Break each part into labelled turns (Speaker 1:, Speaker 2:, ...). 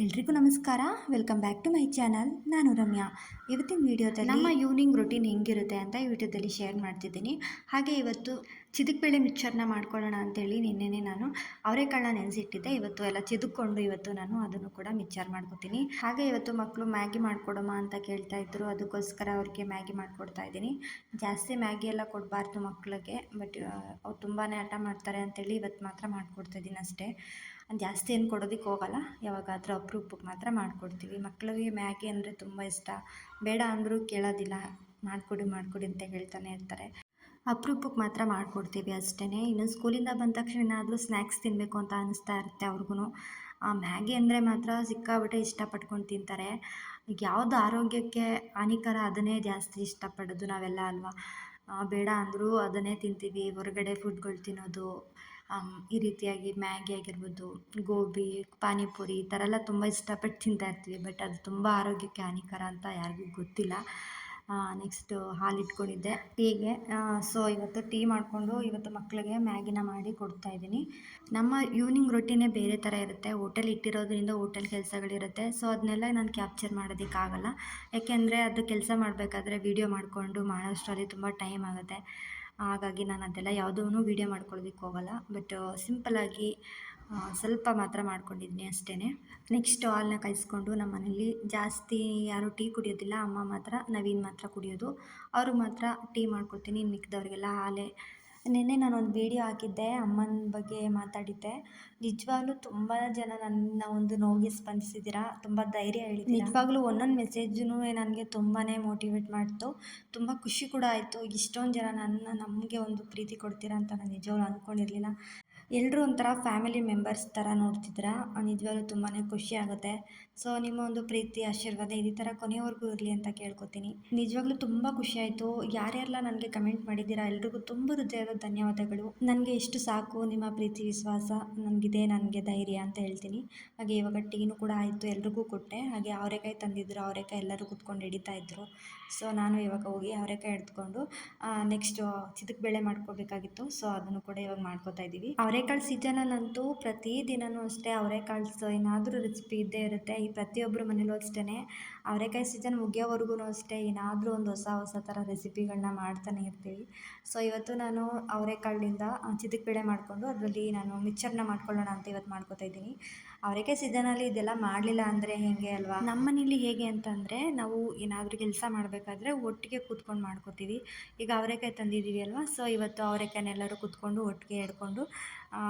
Speaker 1: ಎಲ್ರಿಗೂ ನಮಸ್ಕಾರ. Welcome back to my channel. ನಾನು ರಮ್ಯಾ. ಇವತ್ತಿನ ವಿಡಿಯೋದಲ್ಲಿ ನಮ್ಮ ಈವ್ನಿಂಗ್ ರೊಟೀನ್ ಹೆಂಗಿರುತ್ತೆ ಅಂತ ಈ ವಿಡಿಯೋದಲ್ಲಿ ಶೇರ್ ಮಾಡ್ತಿದ್ದೀನಿ. ಹಾಗೆ ಇವತ್ತು ಚಿದಕ್ಬೇಳೆ ಮಿಕ್ಚರ್ನ ಮಾಡ್ಕೊಳ್ಳೋಣ ಅಂತೇಳಿ ನಿನ್ನೆನೇ ನಾನು ಅವರೆಕಾಳನ್ನ ನೆನೆಸಿಟ್ಟಿದ್ದೆ. ಇವತ್ತು ಎಲ್ಲ ಚಿದುಕೊಂಡು ಇವತ್ತು ನಾನು ಅದನ್ನು ಕೂಡ ಮಿಕ್ಚರ್ ಮಾಡ್ಕೊತೀನಿ. ಹಾಗೆ ಇವತ್ತು ಮಕ್ಕಳು ಮ್ಯಾಗಿ ಮಾಡ್ಕೊಡಮ್ಮ ಅಂತ ಕೇಳ್ತಾ ಇದ್ರು, ಅದಕ್ಕೋಸ್ಕರ ಅವ್ರಿಗೆ ಮ್ಯಾಗಿ ಮಾಡ್ಕೊಡ್ತಾ ಇದ್ದೀನಿ. ಜಾಸ್ತಿ ಮ್ಯಾಗಿ ಎಲ್ಲ ಕೊಡಬಾರ್ದು ಮಕ್ಕಳಿಗೆ, ಬಟ್ ಅವ್ರು ತುಂಬಾ ಹಠ ಮಾಡ್ತಾರೆ ಅಂತೇಳಿ ಇವತ್ತು ಮಾತ್ರ ಮಾಡ್ಕೊಡ್ತಾ ಇದ್ದೀನಿ ಅಷ್ಟೇ. ಜಾಸ್ತಿ ಏನು ಕೊಡೋದಕ್ಕೆ ಹೋಗಲ್ಲ, ಯಾವಾಗಾದರೂ ಅಪರೂಪಕ್ಕೆ ಮಾತ್ರ ಮಾಡಿಕೊಡ್ತೀವಿ. ಮಕ್ಕಳಿಗೆ ಮ್ಯಾಗಿ ಅಂದರೆ ತುಂಬ ಇಷ್ಟ, ಬೇಡ ಅಂದರೂ ಕೇಳೋದಿಲ್ಲ, ಮಾಡಿಕೊಡಿ ಅಂತ ಹೇಳ್ತಾನೆ ಇರ್ತಾರೆ. ಅಪರೂಪಕ್ಕೆ ಮಾತ್ರ ಮಾಡಿಕೊಡ್ತೀವಿ ಅಷ್ಟೇ. ಇನ್ನು ಸ್ಕೂಲಿಂದ ಬಂದ ತಕ್ಷಣ ಏನಾದರೂ ಸ್ನ್ಯಾಕ್ಸ್ ತಿನ್ನಬೇಕು ಅಂತ ಅನ್ನಿಸ್ತಾ ಇರುತ್ತೆ ಅವ್ರಿಗೂ. ಮ್ಯಾಗಿ ಅಂದರೆ ಮಾತ್ರ ಸಿಕ್ಕಾಬಿಟ್ಟೆ ಇಷ್ಟಪಟ್ಕೊಂಡು ತಿಂತಾರೆ. ಈಗ ಯಾವುದು ಆರೋಗ್ಯಕ್ಕೆ ಹಾನಿಕರ ಅದನ್ನೇ ಜಾಸ್ತಿ ಇಷ್ಟಪಡೋದು ನಾವೆಲ್ಲ ಅಲ್ವಾ. ಬೇಡ ಅಂದರೂ ಅದನ್ನೇ ತಿಂತೀವಿ. ಹೊರಗಡೆ ಫುಡ್ಗಳು ತಿನ್ನೋದು, ಈ ರೀತಿಯಾಗಿ ಮ್ಯಾಗಿ ಆಗಿರ್ಬೋದು, ಗೋಬಿ, ಪಾನಿಪುರಿ ಈ ಥರ ಎಲ್ಲ ತುಂಬ ಇಷ್ಟಪಟ್ಟು ತಿಂತಾಯಿರ್ತೀವಿ. ಬಟ್ ಅದು ತುಂಬ ಆರೋಗ್ಯಕ್ಕೆ ಹಾನಿಕರ ಅಂತ ಯಾರಿಗೂ ಗೊತ್ತಿಲ್ಲ. ನೆಕ್ಸ್ಟು ಹಾಲು ಇಟ್ಕೊಂಡಿದ್ದೆ ಟೀಗೆ. ಸೊ ಇವತ್ತು ಟೀ ಮಾಡಿಕೊಂಡು ಇವತ್ತು ಮಕ್ಕಳಿಗೆ ಮ್ಯಾಗಿನ ಮಾಡಿ ಕೊಡ್ತಾಯಿದ್ದೀನಿ. ನಮ್ಮ ಈವ್ನಿಂಗ್ ರೊಟೀನೇ ಬೇರೆ ಥರ ಇರುತ್ತೆ. ಹೋಟೆಲ್ ಇಟ್ಟಿರೋದ್ರಿಂದ ಹೋಟೆಲ್ ಕೆಲಸಗಳಿರುತ್ತೆ. ಸೊ ಅದನ್ನೆಲ್ಲ ನಾನು ಕ್ಯಾಪ್ಚರ್ ಮಾಡೋದಕ್ಕಾಗಲ್ಲ, ಯಾಕೆಂದರೆ ಅದು ಕೆಲಸ ಮಾಡಬೇಕಾದ್ರೆ ವೀಡಿಯೋ ಮಾಡಿಕೊಂಡು ಮಾಡೋಷ್ಟರಲ್ಲಿ ತುಂಬ ಟೈಮ್ ಆಗುತ್ತೆ. ಹಾಗಾಗಿ ನಾನು ಅದೆಲ್ಲ ಯಾವುದೂ ವೀಡಿಯೋ ಮಾಡ್ಕೊಳ್ಳೋದಕ್ಕೆ ಹೋಗಲ್ಲ. ಬಟ್ ಸಿಂಪಲ್ಲಾಗಿ ಸ್ವಲ್ಪ ಮಾತ್ರ ಮಾಡ್ಕೊಂಡಿದ್ದೀನಿ ಅಷ್ಟೇ. ನೆಕ್ಸ್ಟ್ ಹಾಲನ್ನ ಕಾಯಿಸ್ಕೊಂಡು ನಮ್ಮ ಮನೇಲಿ ಜಾಸ್ತಿ ಯಾರೂ ಟೀ ಕುಡಿಯೋದಿಲ್ಲ. ಅಮ್ಮ ಮಾತ್ರ, ನವೀನ್ ಮಾತ್ರ ಕುಡಿಯೋದು. ಅವ್ರಿಗೆ ಮಾತ್ರ ಟೀ ಮಾಡ್ಕೊಡ್ತೀನಿ, ಇನ್ನು ಮಿಕ್ಕಿದವ್ರಿಗೆಲ್ಲ ಹಾಲೇ. ನಿನ್ನೆ ನಾನೊಂದು ವೀಡಿಯೋ ಹಾಕಿದ್ದೆ, ಅಮ್ಮನ ಬಗ್ಗೆ ಮಾತಾಡಿದ್ದೆ. ನಿಜವಾಗ್ಲೂ ತುಂಬ ಜನ ನನ್ನ ಒಂದು ನೋವಿಗೆ ಸ್ಪಂದಿಸಿದ್ದೀರಾ, ತುಂಬ ಧೈರ್ಯ ಹೇಳಿದ್ದೀರಾ. ನಿಜವಾಗ್ಲೂ ಒಂದೊಂದು ಮೆಸೇಜೂ ನನಗೆ ತುಂಬಾ ಮೋಟಿವೇಟ್ ಮಾಡ್ತು, ತುಂಬ ಖುಷಿ ಕೂಡ ಆಯಿತು. ಇಷ್ಟೊಂದು ಜನ ನಮಗೆ ಒಂದು ಪ್ರೀತಿ ಕೊಡ್ತೀರಾ ಅಂತ ನಾನು ನಿಜವಾಗ್ಲೂ ಅಂದ್ಕೊಂಡಿರಲಿಲ್ಲ. ಎಲ್ಲರೂ ಒಂಥರ ಫ್ಯಾಮಿಲಿ ಮೆಂಬರ್ಸ್ ಥರ ನೋಡ್ತಿದ್ದೀರಾ, ನಿಜವಾಗ್ಲೂ ತುಂಬಾ ಖುಷಿ ಆಗುತ್ತೆ. ಸೊ ನಿಮ್ಮ ಒಂದು ಪ್ರೀತಿ ಆಶೀರ್ವಾದ ಇದೇ ಥರ ಕೊನೆಯವರೆಗೂ ಇರಲಿ ಅಂತ ಕೇಳ್ಕೊತೀನಿ. ನಿಜವಾಗ್ಲೂ ತುಂಬ ಖುಷಿ ಆಯಿತು. ಯಾರ್ಯಾರೆಲ್ಲ ನನಗೆ ಕಮೆಂಟ್ ಮಾಡಿದ್ದೀರಾ ಎಲ್ರಿಗೂ ತುಂಬ ಹೃದಯದ ಧನ್ಯವಾದಗಳು. ನನಗೆ ಇಷ್ಟು ಸಾಕು, ನಿಮ್ಮ ಪ್ರೀತಿ ವಿಶ್ವಾಸ ನನಗಿದೆ, ನನಗೆ ಧೈರ್ಯ ಅಂತ ಹೇಳ್ತೀನಿ. ಹಾಗೆ ಇವಾಗ ಟೀನು ಕೂಡ ಆಯಿತು, ಎಲ್ರಿಗೂ ಕೊಟ್ಟೆ. ಹಾಗೆ ಅವರೆಕಾಯಿ ತಂದಿದ್ದರು, ಅವರೆಕಾಯಿ ಎಲ್ಲರೂ ಕುತ್ಕೊಂಡು ಹಿಡಿತಾ ಇದ್ದರು. ಸೊ ನಾನು ಇವಾಗ ಹೋಗಿ ಅವರೆಕಾಯಿ ಹಿಡ್ಕೊಂಡು ನೆಕ್ಸ್ಟು ಚಿದಕ್ಬೇಳೆ ಮಾಡ್ಕೋಬೇಕಾಗಿತ್ತು. ಸೊ ಅದನ್ನು ಕೂಡ ಇವಾಗ ಮಾಡ್ಕೋತಾ ಇದ್ದೀವಿ. ಅವರೆಕಾಳು ಸೀಸನಲ್ಲಂತೂ ಪ್ರತಿದಿನವೂ ಅಷ್ಟೇ ಅವರೆಕಾಳು ಏನಾದರೂ ರೆಸಿಪಿ ಇದ್ದೇ ಇರುತ್ತೆ. ಈ ಪ್ರತಿಯೊಬ್ಬರ ಮನೇಲೂ ಅಷ್ಟೇ. ಅವರೆಕಾಯಿ ಸೀಸನ್ ಮುಗಿಯೋವರೆಗೂ ಅಷ್ಟೇ ಏನಾದರೂ ಒಂದು ಹೊಸ ಥರ ರೆಸಿಪಿಗಳನ್ನ ಮಾಡ್ತಾನೆ ಇರ್ತೀವಿ. ಸೊ ಇವತ್ತು ನಾನು ಅವರೆಕಾಳಿಂದ ಚಿದಕ್ಬೇಳೆ ಮಾಡಿಕೊಂಡು ಅದರಲ್ಲಿ ನಾನು ಮಿಕ್ಚರ್ನ ಮಾಡ್ಕೊಳ್ಳೋಣ ಅಂತ ಇವತ್ತು ಮಾಡ್ಕೋತಾ ಇದ್ದೀನಿ. ಅವರೆಕಾಯಿ ಸೀಸನಲ್ಲಿ ಇದೆಲ್ಲ ಮಾಡಲಿಲ್ಲ ಅಂದರೆ ಹೇಗೆ ಅಲ್ವಾ. ನಮ್ಮ ಮನೇಲಿ ಹೇಗೆ ಅಂತಂದರೆ, ನಾವು ಏನಾದರೂ ಕೆಲಸ ಮಾಡಬೇಕಾದ್ರೆ ಒಟ್ಟಿಗೆ ಕೂತ್ಕೊಂಡು ಮಾಡ್ಕೋತೀವಿ. ಈಗ ಅವರೆಕಾಯಿ ತಂದಿದ್ದೀವಿ ಅಲ್ವಾ, ಸೊ ಇವತ್ತು ಅವರೆಕಾಯಿನೆಲ್ಲರೂ ಕೂತ್ಕೊಂಡು ಒಟ್ಟಿಗೆ ಹಿಡ್ಕೊಂಡು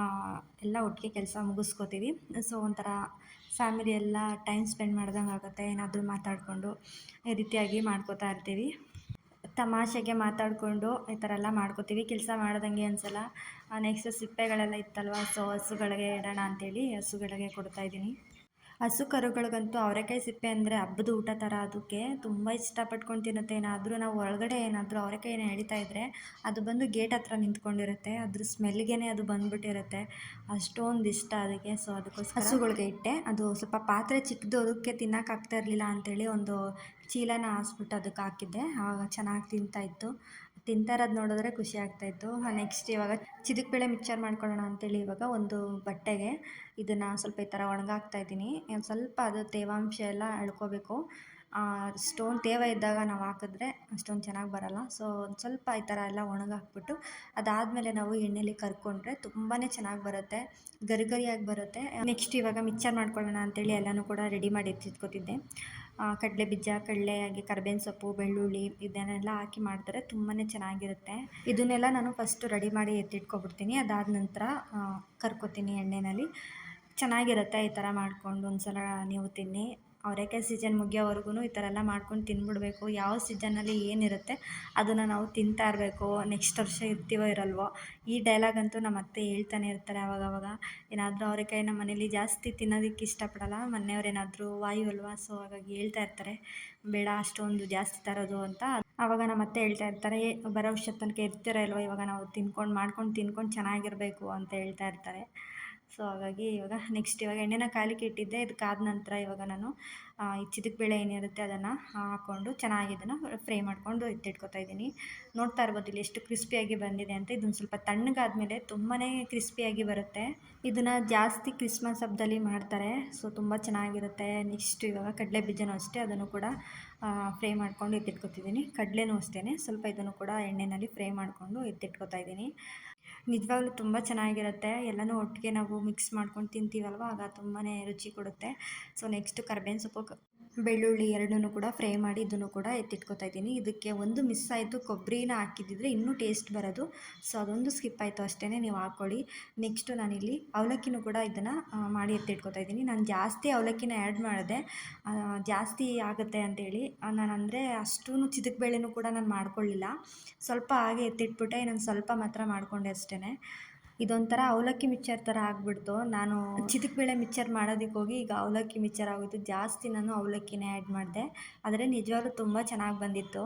Speaker 1: ಎಲ್ಲ ಒಟ್ಟಿಗೆ ಕೆಲಸ ಮುಗಿಸ್ಕೋತೀವಿ. ಸೊ ಒಂಥರ ಫ್ಯಾಮಿಲಿ ಎಲ್ಲ ಟೈಮ್ ಸ್ಪೆಂಡ್ ಮಾಡ್ದಂಗೆ ಆಗುತ್ತೆ. ಏನಾದರೂ ಮಾತಾಡಿಕೊಂಡು ಈ ರೀತಿಯಾಗಿ ಮಾಡ್ಕೋತಾ ಇರ್ತೀವಿ. ತಮಾಷೆಗೆ ಮಾತಾಡಿಕೊಂಡು ಈ ಥರ ಎಲ್ಲ ಮಾಡ್ಕೋತೀವಿ. ಕೆಲಸ ಮಾಡ್ದಂಗೆ ಅನಿಸಲ್ಲ. ನೆಕ್ಸ್ಟ್ ಸಿಪ್ಪೆಗಳೆಲ್ಲ ಇತ್ತಲ್ವ, ಸೊ ಹಸುಗಳಿಗೆ ಇಡೋಣ ಅಂತೇಳಿ ಹಸುಗಳಿಗೆ ಕೊಡ್ತಾಯಿದ್ದೀನಿ. ಹಸು ಕರುಗಳಿಗಂತೂ ಅವರೆಕಾಯಿ ಸಿಪ್ಪೆ ಅಂದರೆ ಹಬ್ಬದ ಊಟ ಥರ. ಅದಕ್ಕೆ ತುಂಬ ಇಷ್ಟಪಟ್ಕೊಂಡು ತಿನ್ನುತ್ತೆ. ಏನಾದರೂ ನಾವು ಹೊರಗಡೆ ಏನಾದರೂ ಅವರೆಕಾಯಿನ ಎಳಿತಾ ಇದ್ದರೆ ಅದು ಬಂದು ಗೇಟ್ ಹತ್ರ ನಿಂತ್ಕೊಂಡಿರುತ್ತೆ. ಅದ್ರ ಸ್ಮೆಲ್ಗೆ ಅದು ಬಂದುಬಿಟ್ಟಿರುತ್ತೆ, ಅಷ್ಟೊಂದು ಇಷ್ಟ ಅದಕ್ಕೆ. ಸೊ ಅದಕ್ಕೋಸ್ಕರ ಹಸುಗಳಿಗೆ ಇಟ್ಟೆ. ಅದು ಸ್ವಲ್ಪ ಪಾತ್ರೆ ಚಿಕ್ಕದು, ಅದಕ್ಕೆ ತಿನ್ನೋಕ್ಕಾಗ್ತಾ ಇರಲಿಲ್ಲ ಅಂಥೇಳಿ ಒಂದು ಚೀಲನ ಹಾಸ್ಬಿಟ್ಟು ಅದಕ್ಕೆ ಹಾಕಿದ್ದೆ. ಆವಾಗ ಚೆನ್ನಾಗಿ ತಿಂತಾಯಿತ್ತು. ತಿಂತಾ ಇರೋದು ನೋಡಿದ್ರೆ ಖುಷಿ ಆಗ್ತಾಯಿತ್ತು. ನೆಕ್ಸ್ಟ್ ಇವಾಗ ಚಿದಕ್ಬೇಳೆ ಮಿಕ್ಚರ್ ಮಾಡ್ಕೊಳ್ಳೋಣ ಅಂತೇಳಿ ಇವಾಗ ಒಂದು ಬಟ್ಟೆಗೆ ಇದನ್ನು ಸ್ವಲ್ಪ ಈ ಥರ ಒಣಗಾಕ್ತಾಯಿದ್ದೀನಿ. ಸ್ವಲ್ಪ ಅದು ತೇವಾಂಶ ಎಲ್ಲ ಎಳ್ಕೋಬೇಕು. ಅಷ್ಟೊಂದು ತೇವ ಇದ್ದಾಗ ನಾವು ಹಾಕಿದ್ರೆ ಅಷ್ಟೊಂದು ಚೆನ್ನಾಗಿ ಬರೋಲ್ಲ. ಸೊ ಒಂದು ಸ್ವಲ್ಪ ಈ ಥರ ಎಲ್ಲ ಒಣಗಾಕ್ಬಿಟ್ಟು ಅದಾದಮೇಲೆ ನಾವು ಎಣ್ಣೆಲಿ ಕರ್ಕೊಂಡ್ರೆ ತುಂಬಾ ಚೆನ್ನಾಗಿ ಬರುತ್ತೆ, ಗರಿಗರಿಯಾಗಿ ಬರುತ್ತೆ. ನೆಕ್ಸ್ಟ್ ಇವಾಗ ಮಿಕ್ಚರ್ ಮಾಡ್ಕೊಳ್ಳೋಣ ಅಂತೇಳಿ ಎಲ್ಲನೂ ಕೂಡ ರೆಡಿ ಮಾಡಿ ಎತ್ತಿಟ್ಕೊತಿದ್ದೆ. ಕಡಲೆ ಬೀಜ, ಕಡಲೆ, ಹಾಗೆ ಕರ್ಬೇವಿನ ಸೊಪ್ಪು, ಬೆಳ್ಳುಳ್ಳಿ ಇದನ್ನೆಲ್ಲ ಹಾಕಿ ಮಾಡಿದ್ರೆ ತುಂಬಾ ಚೆನ್ನಾಗಿರುತ್ತೆ. ಇದನ್ನೆಲ್ಲ ನಾನು ಫಸ್ಟು ರೆಡಿ ಮಾಡಿ ಎತ್ತಿಟ್ಕೊಬಿಡ್ತೀನಿ. ಅದಾದ ನಂತರ ಕರ್ಕೊತೀನಿ ಎಣ್ಣೆಯಲ್ಲಿ. ಚೆನ್ನಾಗಿರುತ್ತೆ ಈ ಥರ ಮಾಡ್ಕೊಂಡು. ಒಂದು ಸಲ ನೀವು ತಿನ್ನಿ. ಅವರೆಕಾಯಿ ಸೀಸನ್ ಮುಗಿಯೋವರೆಗೂ ಈ ಥರ ಎಲ್ಲ ಮಾಡ್ಕೊಂಡು ತಿಂದ್ಬಿಡ್ಬೇಕು. ಯಾವ ಸೀಸನ್ನಲ್ಲಿ ಏನಿರುತ್ತೆ ಅದನ್ನು ನಾವು ತಿಂತಾ ಇರಬೇಕು. ನೆಕ್ಸ್ಟ್ ವರ್ಷ ಇರ್ತೀವೋ ಇರಲ್ವೋ. ಈ ಡೈಲಾಗಂತೂ ನಮ್ಮ ಅತ್ತೆ ಹೇಳ್ತಾನೆ ಇರ್ತಾರೆ ಆವಾಗವಾಗ. ಏನಾದರೂ ಅವರೆಕಾಯಿ ನಮ್ಮ ಮನೇಲಿ ಜಾಸ್ತಿ ತಿನ್ನೋದಕ್ಕೆ ಇಷ್ಟಪಡಲ್ಲ, ಮನೆಯವ್ರೇನಾದರೂ ವಾಯು ಅಲ್ವಾ, ಸೊ ಹಾಗಾಗಿ ಹೇಳ್ತಾ ಇರ್ತಾರೆ ಬೇಡ ಅಷ್ಟೊಂದು ಜಾಸ್ತಿ ತರೋದು ಅಂತ. ಆವಾಗ ನಮ್ಮ ಅತ್ತೆ ಹೇಳ್ತಾ ಇರ್ತಾರೆ, ಬರೋ ವರ್ಷದ ತನಕ ಇರ್ತೀರ ಇಲ್ವೋ, ಇವಾಗ ನಾವು ಮಾಡ್ಕೊಂಡು ತಿನ್ಕೊಂಡು ಚೆನ್ನಾಗಿರಬೇಕು ಅಂತ ಹೇಳ್ತಾ ಇರ್ತಾರೆ. ಸೊ ಹಾಗಾಗಿ ಇವಾಗ ನೆಕ್ಸ್ಟ್ ಇವಾಗ ಎಣ್ಣೆನ ಕಾಲಿಕ್ಕೆ ಇಟ್ಟಿದ್ದೆ. ಇದು ಕಾದ ನಂತರ ಇವಾಗ ನಾನು ಈ ಚಿದಕ್ ಬೇಳೆ ಏನಿರುತ್ತೆ ಅದನ್ನು ಹಾಕ್ಕೊಂಡು ಚೆನ್ನಾಗಿ ಇದನ್ನು ಫ್ರೈ ಮಾಡಿಕೊಂಡು ಎತ್ತಿಟ್ಕೊತಾ ಇದ್ದೀನಿ. ನೋಡ್ತಾ ಇರ್ಬೋದು ಇಲ್ಲಿ ಎಷ್ಟು ಕ್ರಿಸ್ಪಿಯಾಗಿ ಬಂದಿದೆ ಅಂತ. ಇದನ್ನು ಸ್ವಲ್ಪ ತಣ್ಣಗಾದ್ಮೇಲೆ ತುಂಬಾ ಕ್ರಿಸ್ಪಿಯಾಗಿ ಬರುತ್ತೆ. ಇದನ್ನು ಜಾಸ್ತಿ ಕ್ರಿಸ್ಮಸ್ ಹಬ್ಬದಲ್ಲಿ ಮಾಡ್ತಾರೆ. ಸೊ ತುಂಬ ಚೆನ್ನಾಗಿರುತ್ತೆ. ನೆಕ್ಸ್ಟ್ ಇವಾಗ ಕಡಲೆ ಬೀಜನೂ ಅಷ್ಟೇ, ಅದನ್ನು ಕೂಡ ಫ್ರೈ ಮಾಡ್ಕೊಂಡು ಎತ್ತಿಟ್ಕೊತಿದ್ದೀನಿ. ಕಡಲೆನೂ ಅಷ್ಟೇ, ಸ್ವಲ್ಪ ಇದನ್ನು ಕೂಡ ಎಣ್ಣೆಯಲ್ಲಿ ಫ್ರೈ ಮಾಡಿಕೊಂಡು ಎತ್ತಿಟ್ಕೊತಾ ಇದ್ದೀನಿ. ನಿಜವಾಗ್ಲೂ ತುಂಬ ಚೆನ್ನಾಗಿರುತ್ತೆ. ಎಲ್ಲನೂ ಒಟ್ಟಿಗೆ ನಾವು ಮಿಕ್ಸ್ ಮಾಡ್ಕೊಂಡು ತಿಂತೀವಲ್ವ, ಆಗ ತುಂಬಾ ರುಚಿ ಕೊಡುತ್ತೆ. ಸೊ ನೆಕ್ಸ್ಟು ಕರ್ಬೇವಿನ ಸೊಪ್ಪು, ಬೆಳ್ಳುಳ್ಳಿ ಎರಡನ್ನೂ ಕೂಡ ಫ್ರೈ ಮಾಡಿ ಇದನ್ನು ಕೂಡ ಎತ್ತಿಟ್ಕೊತಾ ಇದ್ದೀನಿ. ಇದಕ್ಕೆ ಒಂದು ಮಿಸ್ ಆಯಿತು, ಕೊಬ್ಬರಿನ ಹಾಕಿದ್ದಿದ್ರೆ ಇನ್ನೂ ಟೇಸ್ಟ್ ಬರೋದು. ಸೊ ಅದೊಂದು ಸ್ಕಿಪ್ ಆಯಿತು ಅಷ್ಟೇ, ನೀವು ಹಾಕ್ಕೊಳ್ಳಿ. ನೆಕ್ಸ್ಟು ನಾನಿಲ್ಲಿ ಅವಲಕ್ಕಿನೂ ಕೂಡ ಇದನ್ನು ಮಾಡಿ ಎತ್ತಿಟ್ಕೊತಾ ಇದ್ದೀನಿ. ನಾನು ಜಾಸ್ತಿ ಅವಲಕ್ಕಿನ ಆ್ಯಡ್ ಮಾಡಿದೆ, ಜಾಸ್ತಿ ಆಗುತ್ತೆ ಅಂತೇಳಿ. ನಾನು ಅಂದರೆ ಅಷ್ಟೂ ಚಿದಕ್ ಬೇಳೆನೂ ಕೂಡ ನಾನು ಮಾಡ್ಕೊಳ್ಳಿಲ್ಲ, ಸ್ವಲ್ಪ ಹಾಗೆ ಎತ್ತಿಟ್ಬಿಟ್ಟೆ. ಇನ್ನೊಂದು ಸ್ವಲ್ಪ ಮಾತ್ರ ಮಾಡಿಕೊಂಡೆ ಅಷ್ಟೇ. ಇದೊಂಥರ ಅವಲಕ್ಕಿ ಮಿಕ್ಚರ್ ಥರ ಆಗಿಬಿಡ್ತು. ನಾನು ಚಿದಕ್ ಬೇಳೆ ಮಿಕ್ಚರ್ ಮಾಡೋದಕ್ಕೆ ಹೋಗಿ ಈಗ ಅವಲಕ್ಕಿ ಮಿಕ್ಚರ್ ಆಗೋಯ್ತು. ಜಾಸ್ತಿ ನಾನು ಅವಲಕ್ಕಿನೇ ಆ್ಯಡ್ ಮಾಡಿದೆ, ಆದರೆ ನಿಜವಾಗ್ಲೂ ತುಂಬ ಚೆನ್ನಾಗಿ ಬಂದಿತ್ತು.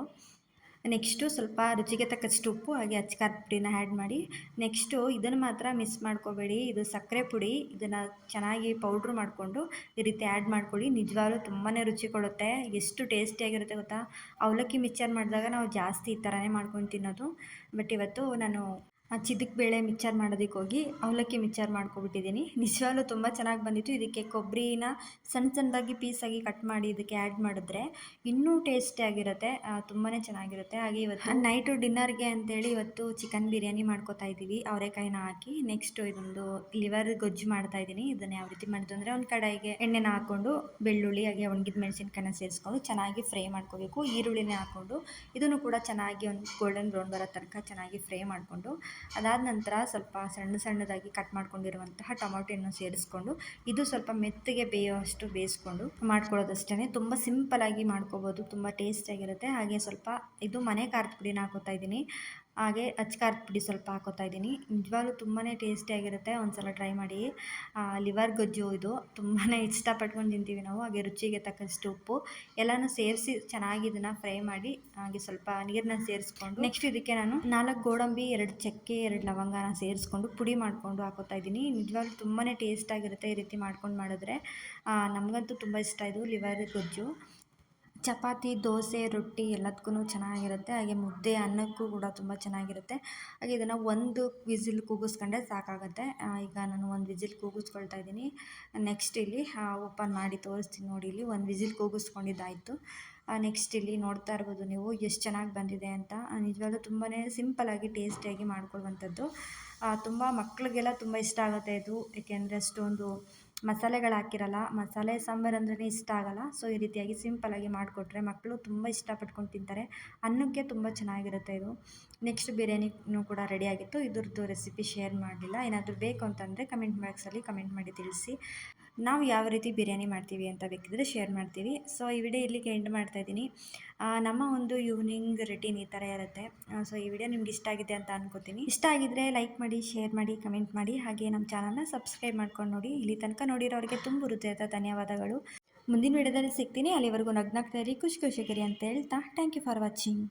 Speaker 1: ನೆಕ್ಸ್ಟು ಸ್ವಲ್ಪ ರುಚಿಗೆ ತಕ್ಕಷ್ಟು ಉಪ್ಪು ಹಾಗೆ ಅಚ್ಕಾರದ ಪುಡಿನ ಆ್ಯಡ್ ಮಾಡಿ. ನೆಕ್ಸ್ಟು ಇದನ್ನು ಮಾತ್ರ ಮಿಸ್ ಮಾಡ್ಕೋಬೇಡಿ, ಇದು ಸಕ್ಕರೆ ಪುಡಿ. ಇದನ್ನು ಚೆನ್ನಾಗಿ ಪೌಡ್ರ್ ಮಾಡಿಕೊಂಡು ಈ ರೀತಿ ಆ್ಯಡ್ ಮಾಡ್ಕೊಳ್ಳಿ. ನಿಜವಾಗ್ಲೂ ತುಂಬಾ ರುಚಿ ಕೊಡುತ್ತೆ. ಎಷ್ಟು ಟೇಸ್ಟಿಯಾಗಿರುತ್ತೆ ಗೊತ್ತಾ. ಅವಲಕ್ಕಿ ಮಿಕ್ಚರ್ ಮಾಡಿದಾಗ ನಾವು ಜಾಸ್ತಿ ಈ ಥರನೇ ಮಾಡ್ಕೊಂಡು ತಿನ್ನೋದು. ಬಟ್ ಇವತ್ತು ನಾನು ಚಿದಕ್ ಬೇಳೆ ಮಿಕ್ಚರ್ ಮಾಡೋದಕ್ಕೆ ಹೋಗಿ ಅವಲಕ್ಕಿ ಮಿಕ್ಚರ್ ಮಾಡ್ಕೊಬಿಟ್ಟಿದ್ದೀನಿ. ನಿಜವಾಗ್ಲೂ ತುಂಬ ಚೆನ್ನಾಗಿ ಬಂದಿತ್ತು. ಇದಕ್ಕೆ ಕೊಬ್ಬರಿನ ಸಣ್ಣ ಸಣ್ಣದಾಗಿ ಪೀಸಾಗಿ ಕಟ್ ಮಾಡಿ ಇದಕ್ಕೆ ಆ್ಯಡ್ ಮಾಡಿದ್ರೆ ಇನ್ನೂ ಟೇಸ್ಟಿಯಾಗಿರುತ್ತೆ, ತುಂಬಾ ಚೆನ್ನಾಗಿರುತ್ತೆ. ಹಾಗೆ ಇವತ್ತು ನೈಟು ಡಿನ್ನರ್ಗೆ ಅಂತೇಳಿ ಇವತ್ತು ಚಿಕನ್ ಬಿರಿಯಾನಿ ಮಾಡ್ಕೊತಾ ಇದ್ದೀವಿ, ಅವರೆಕಾಯಿನ ಹಾಕಿ. ನೆಕ್ಸ್ಟು ಇದೊಂದು ಲಿವರ್ ಗೊಜ್ಜು ಮಾಡ್ತಾಯಿದ್ದೀನಿ. ಇದನ್ನು ಯಾವ ರೀತಿ ಮಾಡೋದು ಅಂದರೆ, ಒಂದು ಕಡೆಗೆ ಎಣ್ಣೆನ ಹಾಕ್ಕೊಂಡು ಬೆಳ್ಳುಳ್ಳಿ ಹಾಗೆ ಒಣಗಿದ ಮೆಣಸಿನ್ಕಾಯಿನ ಸೇರಿಸ್ಕೊಂಡು ಚೆನ್ನಾಗಿ ಫ್ರೈ ಮಾಡ್ಕೋಬೇಕು. ಈರುಳ್ಳಿನ ಹಾಕ್ಕೊಂಡು ಇದನ್ನು ಕೂಡ ಚೆನ್ನಾಗಿ ಒಂದು ಗೋಲ್ಡನ್ ಬ್ರೌನ್ ಬರೋ ತನಕ ಚೆನ್ನಾಗಿ ಫ್ರೈ ಮಾಡಿಕೊಂಡು, ಅದಾದ ನಂತರ ಸ್ವಲ್ಪ ಸಣ್ಣದಾಗಿ ಕಟ್ ಮಾಡ್ಕೊಂಡಿರುವಂತಹ ಟೊಮೊಟೊಯನ್ನು ಸೇರಿಸ್ಕೊಂಡು ಇದು ಸ್ವಲ್ಪ ಮೆತ್ತಗೆ ಬೇಯುವಷ್ಟು ಬೇಯಿಸ್ಕೊಂಡು ಮಾಡ್ಕೊಳ್ಳೋದಷ್ಟೇ. ತುಂಬ ಸಿಂಪಲಾಗಿ ಮಾಡ್ಕೋಬೋದು, ತುಂಬ ಟೇಸ್ಟಿಯಾಗಿರುತ್ತೆ. ಹಾಗೆ ಸ್ವಲ್ಪ ಇದು ಮನೆ ಖಾರದ ಪುಡಿನ ಹಾಕೋತಾ ಇದ್ದೀನಿ, ಹಾಗೆ ಅಚ್ಕಾರದ ಪುಡಿ ಸ್ವಲ್ಪ ಹಾಕೋತಾ ಇದ್ದೀನಿ. ನಿಜವಾಗ್ಲೂ ತುಂಬಾ ಟೇಸ್ಟಿಯಾಗಿರುತ್ತೆ, ಒಂದ್ಸಲ ಟ್ರೈ ಮಾಡಿ. ಲಿವರ್ ಗೊಜ್ಜು ಇದು ತುಂಬಾ ಇಷ್ಟಪಟ್ಕೊಂಡು ತಿಂತೀವಿ ನಾವು. ಹಾಗೆ ರುಚಿಗೆ ತಕ್ಕಷ್ಟು ಉಪ್ಪು ಎಲ್ಲನೂ ಸೇರಿಸಿ ಚೆನ್ನಾಗಿ ಇದನ್ನು ಫ್ರೈ ಮಾಡಿ, ಹಾಗೆ ಸ್ವಲ್ಪ ನೀರನ್ನ ಸೇರಿಸ್ಕೊಂಡು ನೆಕ್ಸ್ಟ್ ಇದಕ್ಕೆ ನಾನು 4 ಗೋಡಂಬಿ, 2 ಚಕ್ಕೆ, 2 ಲವಂಗನ ಸೇರಿಸ್ಕೊಂಡು ಪುಡಿ ಮಾಡಿಕೊಂಡು ಹಾಕೋತಾ ಇದ್ದೀನಿ. ನಿಜವಾಗ್ಲೂ ತುಂಬಾ ಟೇಸ್ಟಾಗಿರುತ್ತೆ ಈ ರೀತಿ ಮಾಡ್ಕೊಂಡು ಮಾಡಿದ್ರೆ. ನಮಗಂತೂ ತುಂಬ ಇಷ್ಟ ಇದು ಲಿವರ್ ಗೊಜ್ಜು. ಚಪಾತಿ, ದೋಸೆ, ರೊಟ್ಟಿ ಎಲ್ಲದಕ್ಕೂ ಚೆನ್ನಾಗಿರುತ್ತೆ. ಹಾಗೆ ಮುದ್ದೆ, ಅನ್ನಕ್ಕೂ ಕೂಡ ತುಂಬ ಚೆನ್ನಾಗಿರುತ್ತೆ. ಹಾಗೆ ಇದನ್ನು ಒಂದು ವಿಸಿಲ್ ಕೂಗಿಸ್ಕೊಂಡ್ರೆ ಸಾಕಾಗುತ್ತೆ. ಈಗ ನಾನು ಒಂದು ವಿಸಿಲ್ ಕೂಗಿಸ್ಕೊಳ್ತಾ ಇದ್ದೀನಿ. ನೆಕ್ಸ್ಟ್ ಇಲ್ಲಿ ಓಪನ್ ಮಾಡಿ ತೋರಿಸ್ತೀನಿ ನೋಡಿ. ಇಲ್ಲಿ ಒಂದು ವಿಸಿಲ್ ಕೂಗಿಸ್ಕೊಂಡಿದ್ದಾಯಿತು. ನೆಕ್ಸ್ಟ್ ಇಲ್ಲಿ ನೋಡ್ತಾ ಇರ್ಬೋದು ನೀವು ಎಷ್ಟು ಚೆನ್ನಾಗಿ ಬಂದಿದೆ ಅಂತ. ನಿಜವಾಗ್ಲೂ ತುಂಬಾ ಸಿಂಪಲಾಗಿ ಟೇಸ್ಟಿಯಾಗಿ ಮಾಡ್ಕೊಳ್ಳುವಂಥದ್ದು. ತುಂಬ ಮಕ್ಕಳಿಗೆಲ್ಲ ತುಂಬ ಇಷ್ಟ ಆಗುತ್ತೆ ಇದು, ಏಕೆಂದರೆ ಅಷ್ಟೊಂದು ಮಸಾಲೆಗಳು ಹಾಕಿರಲ್ಲ. ಮಸಾಲೆ ಸಾಂಬಾರು ಅಂದ್ರೇ ಇಷ್ಟ ಆಗಲ್ಲ. ಸೊ ಈ ರೀತಿಯಾಗಿ ಸಿಂಪಲಾಗಿ ಮಾಡಿಕೊಟ್ರೆ ಮಕ್ಕಳು ತುಂಬ ಇಷ್ಟಪಟ್ಕೊಂಡು ತಿಂತಾರೆ. ಅನ್ನಕ್ಕೆ ತುಂಬ ಚೆನ್ನಾಗಿರುತ್ತೆ ಇದು. ನೆಕ್ಸ್ಟ್ ಬಿರಿಯಾನಿನೂ ಕೂಡ ರೆಡಿಯಾಗಿತ್ತು. ಇದ್ರದ್ದು ರೆಸಿಪಿ ಶೇರ್ ಮಾಡಲಿಲ್ಲ. ಏನಾದರೂ ಬೇಕು ಅಂತಂದರೆ ಕಮೆಂಟ್ ಬಾಕ್ಸಲ್ಲಿ ಕಮೆಂಟ್ ಮಾಡಿ ತಿಳಿಸಿ. ನಾವು ಯಾವ ರೀತಿ ಬಿರಿಯಾನಿ ಮಾಡ್ತೀವಿ ಅಂತ ಬೇಕಿದ್ರೆ ಶೇರ್ ಮಾಡ್ತೀವಿ. ಸೊ ಈ ವಿಡಿಯೋ ಇಲ್ಲಿಗೆ ಎಂಡ್ ಮಾಡ್ತಾಯಿದ್ದೀನಿ. ನಮ್ಮ ಒಂದು ಈವ್ನಿಂಗ್ ರುಟೀನ್ ಈ ಥರ ಇರುತ್ತೆ. ಸೊ ಈ ವಿಡಿಯೋ ನಿಮ್ಗೆ ಇಷ್ಟ ಆಗಿದೆ ಅಂತ ಅನ್ಕೋತೀನಿ. ಇಷ್ಟ ಆಗಿದ್ರೆ ಲೈಕ್ ಮಾಡಿ, ಶೇರ್ ಮಾಡಿ, ಕಮೆಂಟ್ ಮಾಡಿ. ಹಾಗೆ ನಮ್ಮ ಚಾನಲ್ನ ಸಬ್ಸ್ಕ್ರೈಬ್ ಮಾಡ್ಕೊಂಡು ನೋಡಿ. ಇಲ್ಲಿ ತನಕ ನೋಡಿರೋರಿಗೆ ತುಂಬ ಹೃದಯದ ಧನ್ಯವಾದಗಳು. ಮುಂದಿನ ವಿಡಿಯೋದಲ್ಲಿ ಸಿಗ್ತೀನಿ. ಅಲ್ಲಿವರೆಗೂ ನಗ್ನಾಗ್ತಾ ಇರಿ, ಖುಷಿಯಾಗಿರಿ ಅಂತ ಹೇಳ್ತಾ ಥ್ಯಾಂಕ್ ಯು ಫಾರ್ ವಾಚಿಂಗ್.